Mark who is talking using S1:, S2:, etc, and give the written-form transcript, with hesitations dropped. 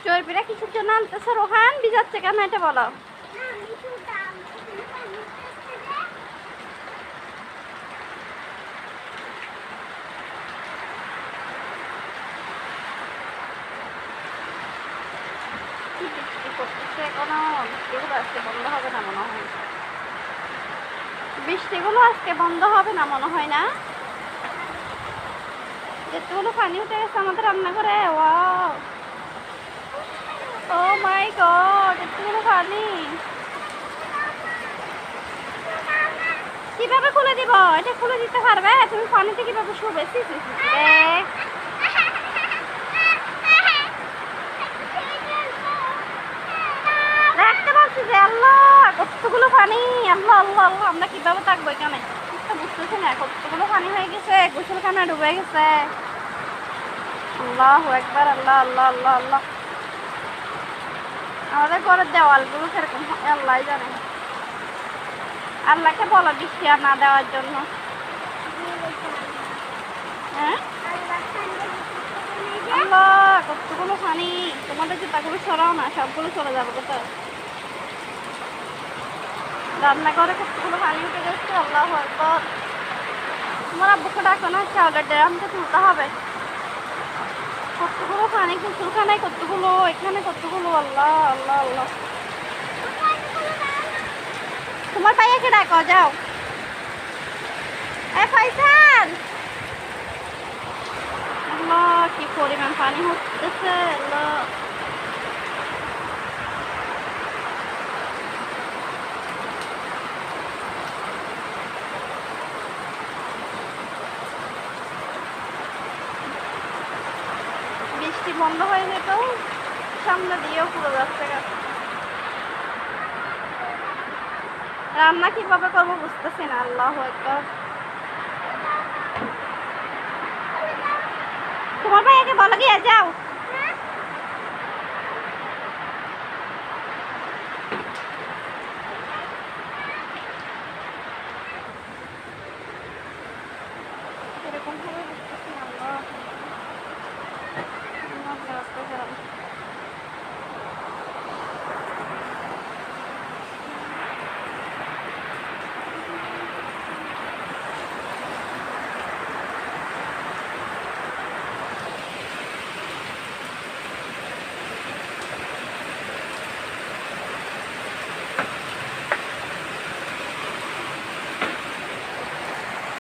S1: চর্বিরা কিসের জন্য আনতেছে রোহান? ভিজাচ্ছে কেন এটা বলো। বৃষ্টিগুলো আজকে বন্ধ হবে না মনে হয় না। যেগুলো পানি উঠে গেছে আমাদের রান্নাঘরে। ওয়াও, ও মাই গড, এতগুলো পানি কিভাবে খুলে দিব? এটা খুলে দিতে পারবে? তুমি পানিতে কিভাবে শুবে? রাখতে বলছি যে। আল্লাহ, কতগুলো পানি! আল্লাহ আল্লাহ আল্লাহ, আমরা কিভাবে থাকবো এখানে? তো বুঝতেছি না, কতগুলো পানি হয়ে গেছে, গোসলখানা ডুবে গেছে। আল্লাহ একবার, আল্লাহ আল্লাহ আল্লাহ আল্লাহ। আমাদের ঘরের দেওয়ালগুলো সেরকম আল্লাহ জানে। আল্লাহকে বলো বৃষ্টি আর না দেওয়ার জন্য। হ্যাঁ, আল্লাহ কতগুলো পানি! তোমাদের জুতাগুলো সরাও না, সবগুলো চলে যাবে কোথাও। রান্নাঘরে কতগুলো পানি উঠে গেছে। আল্লাহ আকবার। তোমার আব্বুকে ডাকো না, চাউলের ড্রামটা তুলতে হবে। কতগুলো পানি, গোসলখানায় কতগুলো, এখানে কতগুলো। আল্লাহ আল্লাহ আল্লাহ। তোমার ভাইয়াকে ডাকো, যাও। ফাইসাল, আল্লাহ কি পরিমাণ পানি হচ্ছে। আল্লাহ, বৃষ্টি বন্ধ হয়ে যেত, সামনে দিয়েও পুরো যাচ্ছে। রান্না কিভাবে করবো বুঝতেছি না। আল্লাহ আকবার। তোমার ভাইয়াকে বলো গিয়ে, যাও।